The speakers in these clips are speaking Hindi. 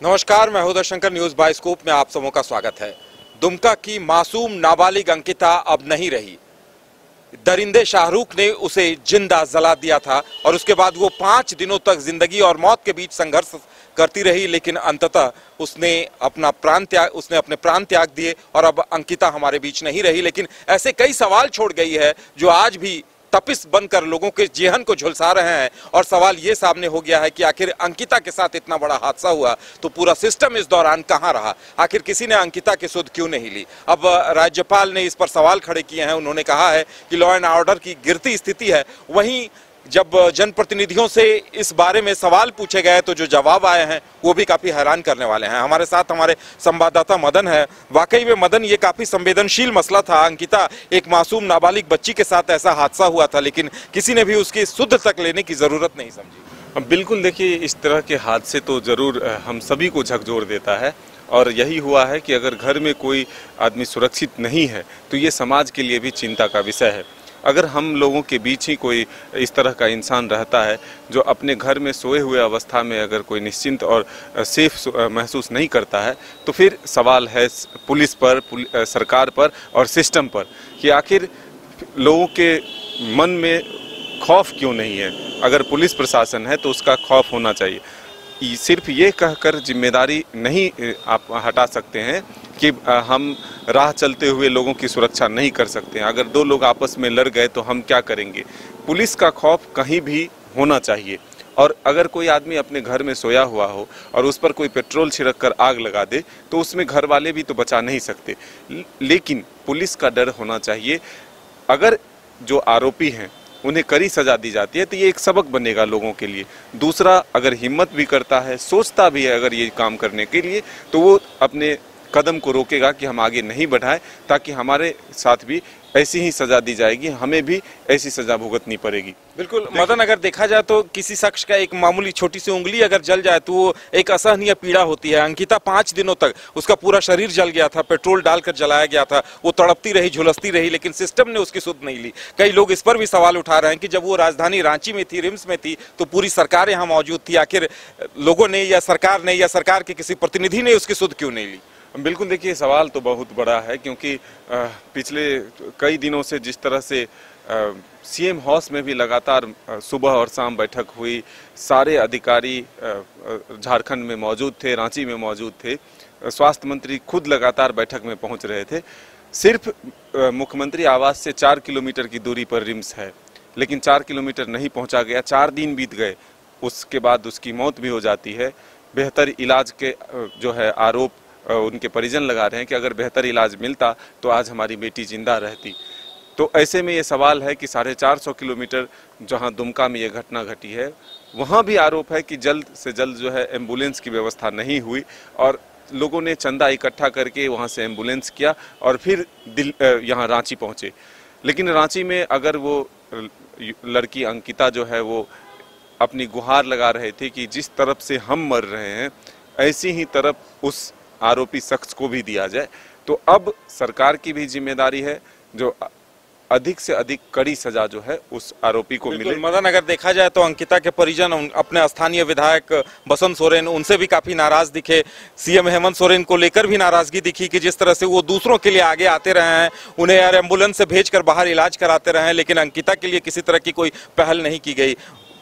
नमस्कार, मैं हूं शंकर। न्यूज बाय स्कूप में आप सबों का स्वागत है। दुमका की मासूम नाबालिग अंकिता अब नहीं रही। दरिंदे शाहरुख ने उसे जिंदा जला दिया था और उसके बाद वो 5 दिनों तक जिंदगी और मौत के बीच संघर्ष करती रही, लेकिन अंततः उसने अपने प्राण त्याग दिए और अब अंकिता हमारे बीच नहीं रही। लेकिन ऐसे कई सवाल छोड़ गई है जो आज भी तपिश बनकर लोगों के जेहन को झुलसा रहे हैं। और सवाल ये सामने हो गया है कि आखिर अंकिता के साथ इतना बड़ा हादसा हुआ तो पूरा सिस्टम इस दौरान कहां रहा? आखिर किसी ने अंकिता की सुध क्यों नहीं ली? अब राज्यपाल ने इस पर सवाल खड़े किए हैं। उन्होंने कहा है कि लॉ एंड ऑर्डर की गिरती स्थिति है। वहीं जब जनप्रतिनिधियों से इस बारे में सवाल पूछे गए तो जो जवाब आए हैं वो भी काफी हैरान करने वाले हैं। हमारे साथ हमारे संवाददाता मदन है। वाकई में मदन, ये काफी संवेदनशील मसला था। अंकिता एक मासूम नाबालिग बच्ची के साथ ऐसा हादसा हुआ था, लेकिन किसी ने भी उसकी सुध तक लेने की जरूरत नहीं समझी। बिल्कुल, देखिए, इस तरह के हादसे तो जरूर हम सभी को झकझोर देता है और यही हुआ है कि अगर घर में कोई आदमी सुरक्षित नहीं है तो ये समाज के लिए भी चिंता का विषय है। अगर हम लोगों के बीच ही कोई इस तरह का इंसान रहता है जो अपने घर में सोए हुए अवस्था में अगर कोई निश्चिंत और सेफ महसूस नहीं करता है तो फिर सवाल है पुलिस पर, सरकार पर और सिस्टम पर कि आखिर लोगों के मन में खौफ क्यों नहीं है। अगर पुलिस प्रशासन है तो उसका खौफ होना चाहिए। सिर्फ ये कहकर जिम्मेदारी नहीं आप हटा सकते हैं कि हम राह चलते हुए लोगों की सुरक्षा नहीं कर सकते हैं। अगर दो लोग आपस में लड़ गए तो हम क्या करेंगे? पुलिस का खौफ कहीं भी होना चाहिए। और अगर कोई आदमी अपने घर में सोया हुआ हो और उस पर कोई पेट्रोल छिड़क कर आग लगा दे तो उसमें घर वाले भी तो बचा नहीं सकते, लेकिन पुलिस का डर होना चाहिए। अगर जो आरोपी हैं उन्हें कड़ी सजा दी जाती है तो ये एक सबक बनेगा लोगों के लिए। दूसरा, अगर हिम्मत भी करता है, सोचता भी है अगर ये काम करने के लिए, तो वो अपने कदम को रोकेगा कि हम आगे नहीं बढ़ाएं, ताकि हमारे साथ भी ऐसी ही सजा दी जाएगी, हमें भी ऐसी सजा भुगतनी पड़ेगी। बिल्कुल मदन, अगर देखा जाए तो किसी शख्स का एक मामूली छोटी सी उंगली अगर जल जाए तो वो एक असहनीय पीड़ा होती है। अंकिता 5 दिनों तक उसका पूरा शरीर जल गया था, पेट्रोल डालकर जलाया गया था, वो तड़पती रही, झुलसती रही, लेकिन सिस्टम ने उसकी सुध नहीं ली। कई लोग इस पर भी सवाल उठा रहे हैं कि जब वो राजधानी रांची में थी, रिम्स में थी, तो पूरी सरकार यहाँ मौजूद थी, आखिर लोगों ने या सरकार के किसी प्रतिनिधि ने उसकी सुध क्यों नहीं ली? बिल्कुल, देखिए, सवाल तो बहुत बड़ा है क्योंकि पिछले कई दिनों से जिस तरह से सीएम हाउस में भी लगातार सुबह और शाम बैठक हुई, सारे अधिकारी झारखंड में मौजूद थे, रांची में मौजूद थे, स्वास्थ्य मंत्री खुद लगातार बैठक में पहुंच रहे थे। सिर्फ मुख्यमंत्री आवास से 4 किलोमीटर की दूरी पर रिम्स है, लेकिन 4 किलोमीटर नहीं पहुंचा गया। 4 दिन बीत गए, उसके बाद उसकी मौत भी हो जाती है। बेहतर इलाज के जो है आरोप उनके परिजन लगा रहे हैं कि अगर बेहतर इलाज मिलता तो आज हमारी बेटी जिंदा रहती। तो ऐसे में ये सवाल है कि 450 किलोमीटर जहां दुमका में ये घटना घटी है, वहां भी आरोप है कि जल्द से जल्द जो है एम्बुलेंस की व्यवस्था नहीं हुई और लोगों ने चंदा इकट्ठा करके वहां से एम्बुलेंस किया और फिर यहाँ रांची पहुंचे। लेकिन रांची में अगर वो लड़की अंकिता जो है वो अपनी गुहार लगा रहे थे कि जिस तरफ से हम मर रहे हैं ऐसी ही तरफ उस आरोपी शख्स को भी दिया जाए, तो अब सरकार की भी जिम्मेदारी है जो अधिक से अधिक कड़ी सजा जो है उस आरोपी को मिले। मदन, अगर देखा जाए तो अंकिता के परिजन अपने स्थानीय विधायक बसंत सोरेन, उनसे भी काफी नाराज दिखे। सीएम हेमंत सोरेन को लेकर भी नाराजगी दिखी कि जिस तरह से वो दूसरों के लिए आगे आते रहे हैं, उन्हें यार एम्बुलेंस से भेजकर बाहर इलाज कराते रहे हैं, लेकिन अंकिता के लिए किसी तरह की कोई पहल नहीं की गई।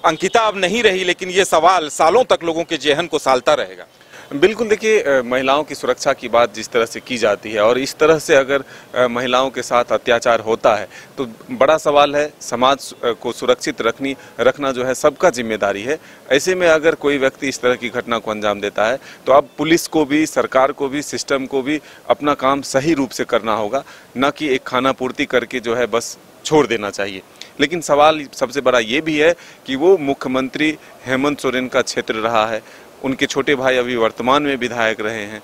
अंकिता अब नहीं रही, लेकिन ये सवाल सालों तक लोगों के जेहन को सालता रहेगा। बिल्कुल, देखिए, महिलाओं की सुरक्षा की बात जिस तरह से की जाती है और इस तरह से अगर महिलाओं के साथ अत्याचार होता है तो बड़ा सवाल है। समाज को सुरक्षित रखना जो है सबका जिम्मेदारी है। ऐसे में अगर कोई व्यक्ति इस तरह की घटना को अंजाम देता है तो अब पुलिस को भी, सरकार को भी, सिस्टम को भी अपना काम सही रूप से करना होगा, न कि एक खाना पूर्ति करके जो है बस छोड़ देना चाहिए। लेकिन सवाल सबसे बड़ा ये भी है कि वो मुख्यमंत्री हेमंत सोरेन का क्षेत्र रहा है, उनके छोटे भाई अभी वर्तमान में विधायक रहे हैं,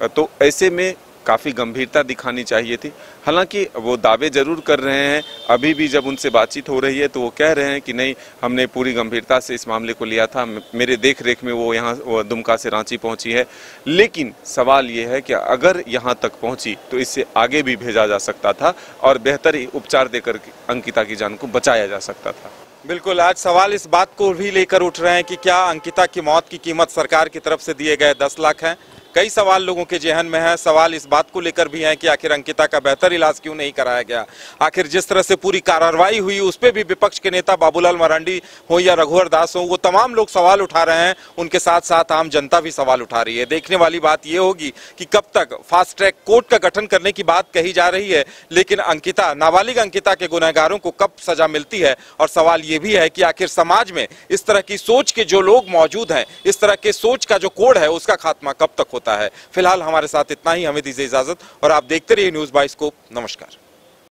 तो ऐसे में काफ़ी गंभीरता दिखानी चाहिए थी। हालांकि वो दावे जरूर कर रहे हैं, अभी भी जब उनसे बातचीत हो रही है तो वो कह रहे हैं कि नहीं, हमने पूरी गंभीरता से इस मामले को लिया था, मेरे देख रेख में वो दुमका से रांची पहुंची है। लेकिन सवाल ये है कि अगर यहाँ तक पहुंची तो इससे आगे भी भेजा जा सकता था और बेहतर उपचार देकर अंकिता की जान को बचाया जा सकता था। बिल्कुल, आज सवाल इस बात को भी लेकर उठ रहे हैं कि क्या अंकिता की मौत की कीमत सरकार की तरफ से दिए गए 10 लाख है। कई सवाल लोगों के जेहन में है। सवाल इस बात को लेकर भी है कि आखिर अंकिता का बेहतर इलाज क्यों नहीं कराया गया। आखिर जिस तरह से पूरी कार्रवाई हुई उस पर भी विपक्ष के नेता बाबूलाल मरांडी हो या रघुवर दास हो, वो तमाम लोग सवाल उठा रहे हैं। उनके साथ साथ आम जनता भी सवाल उठा रही है। देखने वाली बात यह होगी कि कब तक फास्ट ट्रैक कोर्ट का गठन करने की बात कही जा रही है, लेकिन अंकिता, नाबालिग अंकिता के गुनहगारों को कब सजा मिलती है। और सवाल ये भी है कि आखिर समाज में इस तरह की सोच के जो लोग मौजूद हैं, इस तरह के सोच का जो कोड है, उसका खात्मा कब तक होता है। फिलहाल हमारे साथ इतना ही, हमें दीजिए इजाजत और आप देखते रहिए न्यूज़ बाय स्कोप। नमस्कार।